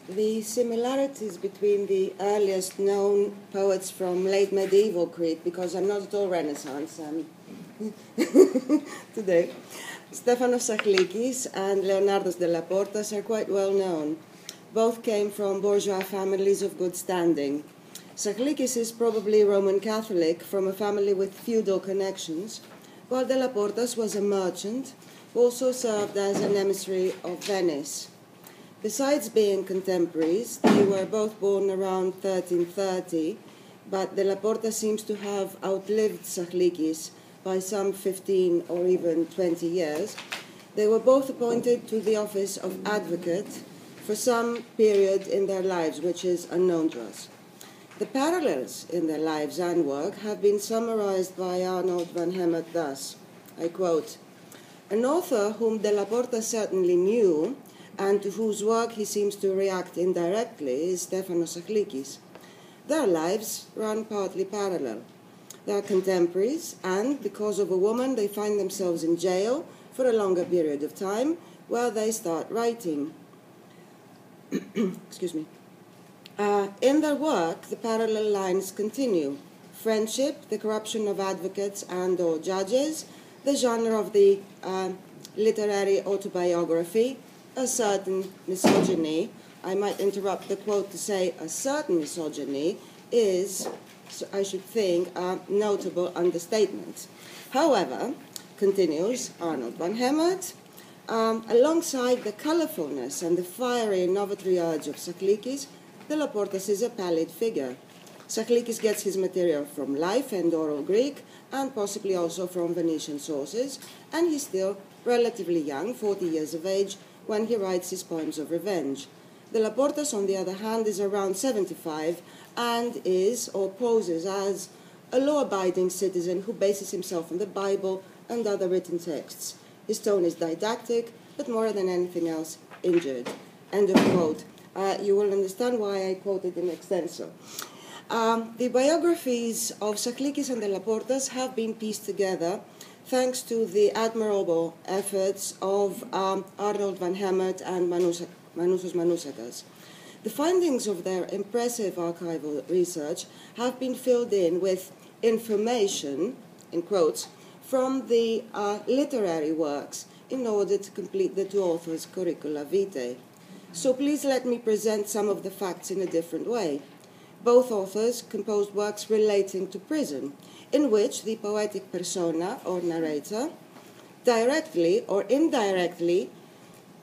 The similarities between the earliest known poets from late medieval Crete, because I'm not at all Renaissance today, Stefanos Sachlikis and Leonardos Dellaportas are quite well known. Both came from bourgeois families of good standing. Sachlikis is probably Roman Catholic from a family with feudal connections, while Dellaportas was a merchant who also served as an emissary of Venice. Besides being contemporaries, they were both born around 1330, but Dellaportas seems to have outlived Sachlikis by some 15 or even 20 years. They were both appointed to the office of advocate for some period in their lives, which is unknown to us. The parallels in their lives and work have been summarized by Arnold van Hemert thus, I quote, "An author whom Dellaportas certainly knew and to whose work he seems to react indirectly is Stefanos Sachlikis. Their lives run partly parallel. They are contemporaries, and because of a woman they find themselves in jail for a longer period of time while they start writing." Excuse me. In their work, the parallel lines continue. Friendship, the corruption of advocates and or judges, the genre of the literary autobiography, a certain misogyny. I might interrupt the quote to say a certain misogyny is, I should think, a notable understatement. However, continues Arnold van Hemert, alongside the colorfulness and the fiery innovatory urge of Sachlikis, Dellaportas is a pallid figure. Sachlikis gets his material from life and oral Greek, and possibly also from Venetian sources, and he's still relatively young, 40 years of age, when he writes his poems of revenge. Dellaportas, on the other hand, is around 75 and is, or poses as, a law-abiding citizen who bases himself on the Bible and other written texts. His tone is didactic, but more than anything else, injured. End of quote. You will understand why I quoted in extenso. The biographies of Sachlikis and Dellaportas have been pieced together thanks to the admirable efforts of Arnold van Hemert and Manousos Manousakas. The findings of their impressive archival research have been filled in with information, in quotes, from the literary works in order to complete the two authors' curricula vitae. So please let me present some of the facts in a different way. Both authors composed works relating to prison, in which the poetic persona or narrator directly or indirectly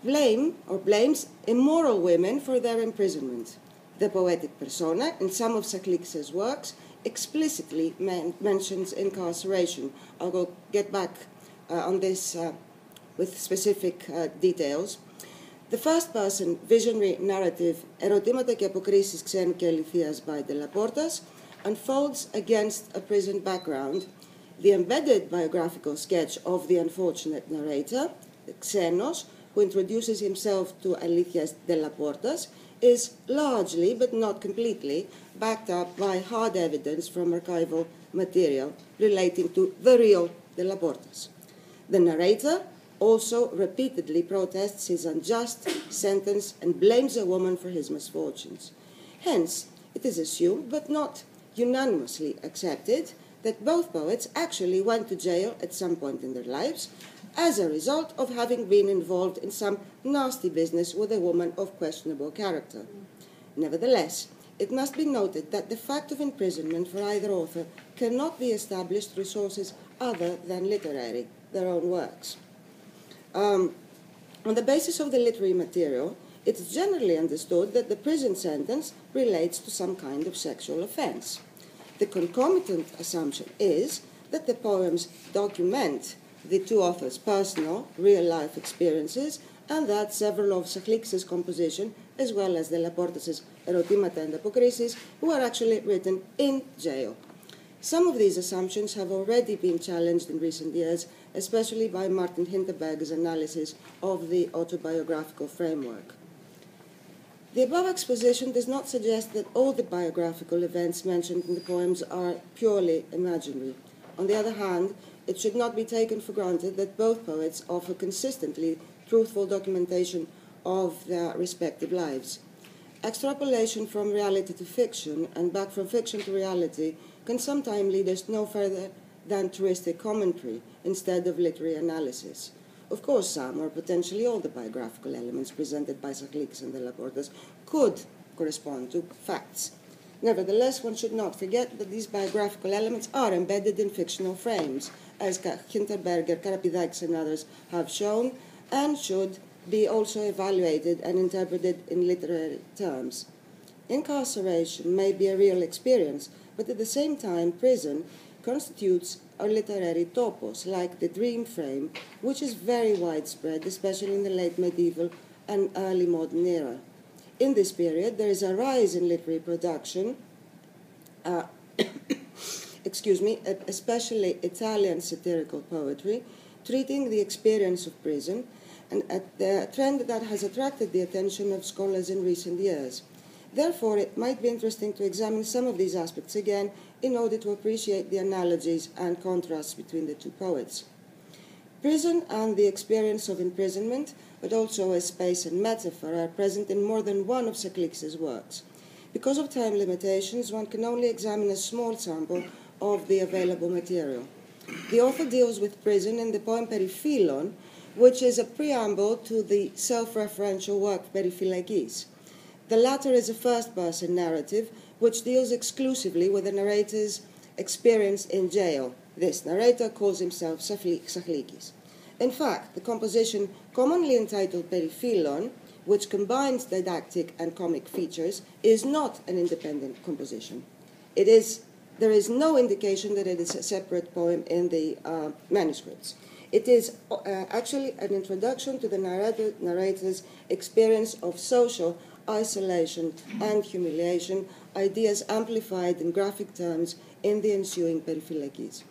blames immoral women for their imprisonment. The poetic persona, in some of Sachlikis' works, explicitly mentions incarceration. I'll get back on this with specific details. The first-person visionary narrative «Ερωτήματα και αποκρίσεις ξένου και αληθείας» by Dellaportas unfolds against a prison background. The embedded biographical sketch of the unfortunate narrator, Xenos, who introduces himself to Alicias Dellaportas, is largely, but not completely, backed up by hard evidence from archival material relating to the real Dellaportas. The narrator also repeatedly protests his unjust sentence and blames a woman for his misfortunes. Hence, it is assumed, but not unanimously accepted, that both poets actually went to jail at some point in their lives as a result of having been involved in some nasty business with a woman of questionable character. Nevertheless, it must be noted that the fact of imprisonment for either author cannot be established through sources other than literary, their own works. On the basis of the literary material, it is generally understood that the prison sentence relates to some kind of sexual offense. The concomitant assumption is that the poems document the two authors' personal, real-life experiences, and that several of Sachlikis' composition, as well as Dellaportas' Ερωτήματα and Αποκρίσεις, were actually written in jail. Some of these assumptions have already been challenged in recent years, especially by Martin Hinterberg's analysis of the autobiographical framework. The above exposition does not suggest that all the biographical events mentioned in the poems are purely imaginary. On the other hand, it should not be taken for granted that both poets offer consistently truthful documentation of their respective lives. Extrapolation from reality to fiction and back from fiction to reality can sometimes lead us no further than touristic commentary instead of literary analysis. Of course, some or potentially all the biographical elements presented by Sachlikis and Dellaportas could correspond to facts. Nevertheless, one should not forget that these biographical elements are embedded in fictional frames, as Hinterberger, Karapidakis, and others have shown, and should be also evaluated and interpreted in literary terms. Incarceration may be a real experience, but at the same time, prison constitutes a literary topos, like the dream frame, which is very widespread, especially in the late medieval and early modern era. In this period, there is a rise in literary production, especially Italian satirical poetry, treating the experience of prison, and a trend that has attracted the attention of scholars in recent years. Therefore, it might be interesting to examine some of these aspects again in order to appreciate the analogies and contrasts between the two poets. Prison and the experience of imprisonment, but also as space and metaphor, are present in more than one of Sachlikis' works. Because of time limitations, one can only examine a small sample of the available material. The author deals with prison in the poem Periphilon, which is a preamble to the self-referential work Periphylaikis. The latter is a first-person narrative which deals exclusively with the narrator's experience in jail. This narrator calls himself Sachlikis. In fact, the composition, commonly entitled Periphilon, which combines didactic and comic features, is not an independent composition. There is no indication that it is a separate poem in the manuscripts. It is actually an introduction to the narrator's experience of social isolation and humiliation, ideas amplified in graphic terms in the ensuing Periphylakis.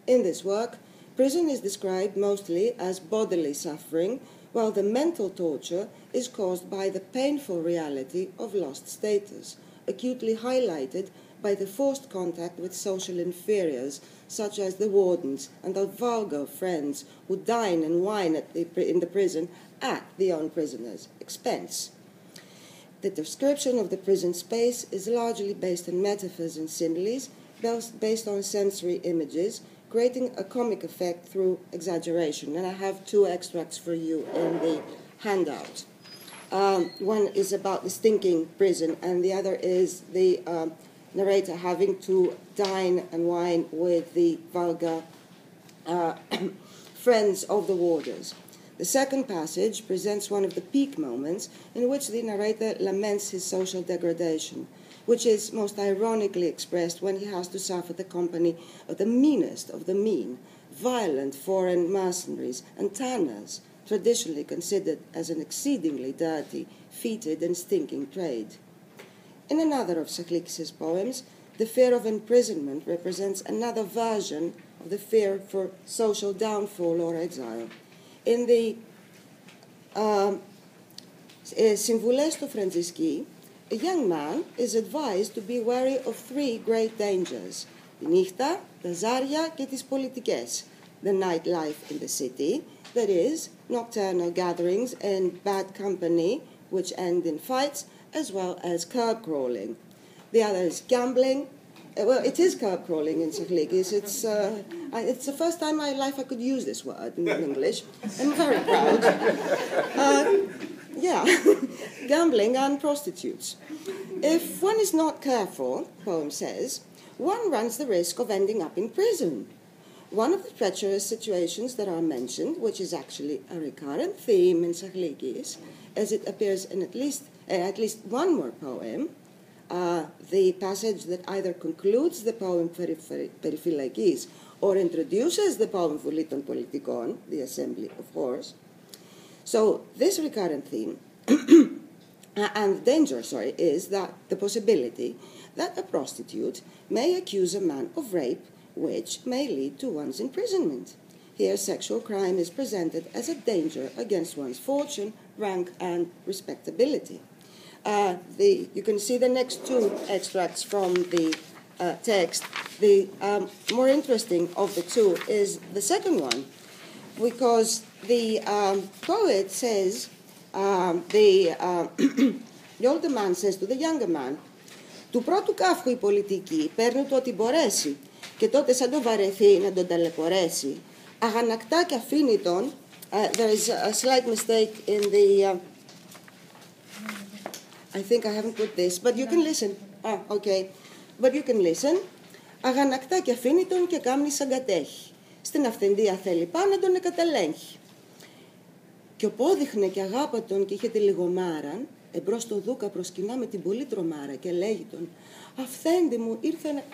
In this work, prison is described mostly as bodily suffering, while the mental torture is caused by the painful reality of lost status, acutely highlighted by the forced contact with social inferiors, such as the wardens and the vulgar friends who dine and wine in the prison at the own prisoner's expense. The description of the prison space is largely based on metaphors and similes, based on sensory images, creating a comic effect through exaggeration. And I have two extracts for you in the handout. One is about the stinking prison, and the other is the narrator having to dine and wine with the vulgar friends of the warders. The second passage presents one of the peak moments in which the narrator laments his social degradation, which is most ironically expressed when he has to suffer the company of the meanest of the mean, violent foreign mercenaries and tanners, traditionally considered as an exceedingly dirty, fetid, and stinking trade. In another of Sachlikis' poems, the fear of imprisonment represents another version of the fear for social downfall or exile. In the Συμβουλές του Φραντζισκή, a young man is advised to be wary of three great dangers: τη νύχτα, τα ζάρια και τις πολιτικές, the nightlife in the city, that is, nocturnal gatherings and bad company, which end in fights, as well as curb crawling. The other is gambling. Well, it is curb crawling in Sachlikis. It's the first time in my life I could use this word in English. I'm very proud. Gambling and prostitutes. If one is not careful, the poem says, one runs the risk of ending up in prison. One of the treacherous situations that are mentioned, which is actually a recurrent theme in Sachlikis, as it appears in at least one more poem, the passage that either concludes the poem Περιφυλακής or introduces the poem Βουλή των Πολιτικών, the Assembly of Whores. So this recurrent theme and danger, is that the possibility that a prostitute may accuse a man of rape, which may lead to one's imprisonment. Here, sexual crime is presented as a danger against one's fortune, rank, and respectability. You can see the next two extracts from the text. The more interesting of the two is the second one, because the poet says The older man says to the younger man, του πρώτου καύχου η πολιτική παίρνει το ότι μπορέσει και τότε σαν το βαρεθεί να τον ταλαιπωρέσει. Αγανακτά και αφήνει τον, there is a slight mistake in the, I think I haven't put this, but you can listen. Okay, but you can listen. Αγανακτά και αφήνει τον και κάμνει σαν κατέχει. Στην αυθεντία θέλει πάνω να τον εκαταλέγχει. Και ο πόδειχνε και αγάπατον και είχε τη λιγομάραν, εμπρός το δούκα προσκυνά με την πολύ τρομάρα και λέγει τον, «Αυθέντη μου ήρθε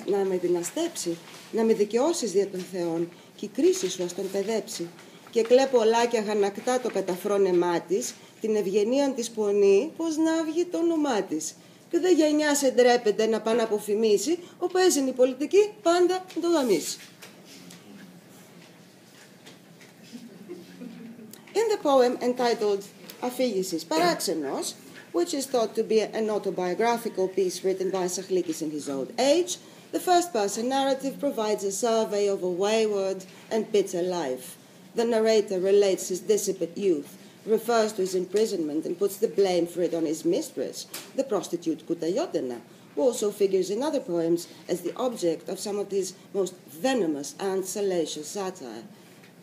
να με δυναστέψει, να με δικαιώσεις δια των Θεών και η κρίση σου ας τον παιδέψει». Και κλέπω ολά και αγανακτά το καταφρόνεμά της, την ευγενίαν της πονεί, πως να βγει το όνομά της. Και δεν γενιά σε ντρέπεται να πάει να αποφημίσει, όπου έζηνε η πολιτική πάντα να το γαμίσει. In the poem entitled Αφήγησης Παράξενος, which is thought to be an autobiographical piece written by Sachlikis in his old age, the first-person narrative provides a survey of a wayward and bitter life. The narrator relates his dissipate youth, refers to his imprisonment and puts the blame for it on his mistress, the prostitute Kutayotena, who also figures in other poems as the object of some of his most venomous and salacious satire,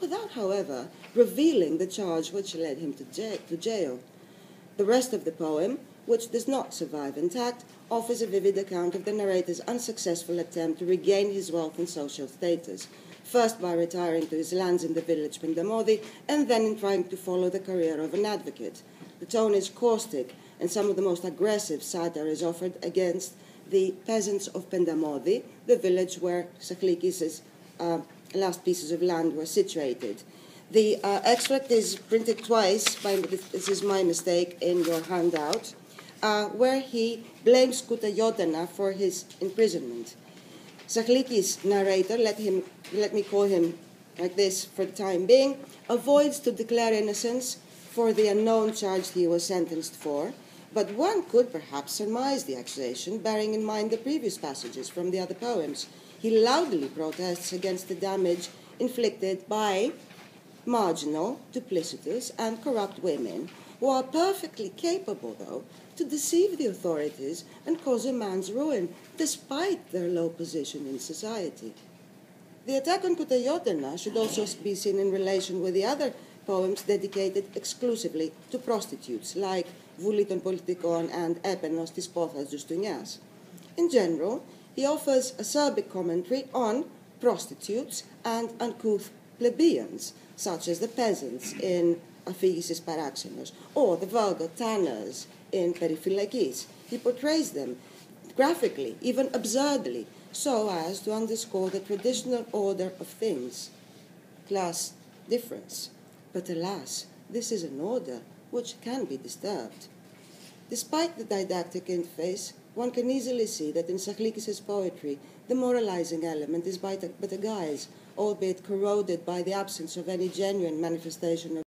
without, however, revealing the charge which led him to jail. The rest of the poem, which does not survive intact, offers a vivid account of the narrator's unsuccessful attempt to regain his wealth and social status, first by retiring to his lands in the village Pendamodi, and then in trying to follow the career of an advocate. The tone is caustic, and some of the most aggressive satire is offered against the peasants of Pendamodi, the village where Sachlikis' last pieces of land were situated. The extract is printed twice, this is my mistake, in your handout, where he blames Kutayotena for his imprisonment. Sachlikis' narrator, let me call him like this for the time being, avoids to declare innocence for the unknown charge he was sentenced for, but one could perhaps surmise the accusation, bearing in mind the previous passages from the other poems. He loudly protests against the damage inflicted by marginal, duplicitous, and corrupt women, who are perfectly capable, though, to deceive the authorities and cause a man's ruin, despite their low position in society. The attack on Kutayotena should also be seen in relation with the other poems dedicated exclusively to prostitutes, like Vuli των Πολιτικών and Epenos της Πόθας Ζουστουνιάς. In general, he offers acerbic commentary on prostitutes and uncouth plebeians, such as the peasants in Αφήγησης Παράξενος, or the vulgar tanners in Perifυλακής. He portrays them graphically, even absurdly, so as to underscore the traditional order of things, class difference. But alas, this is an order which can be disturbed. Despite the didactic interface, one can easily see that in Sachlikis' poetry, the moralizing element is but a guise, albeit corroded by the absence of any genuine manifestation of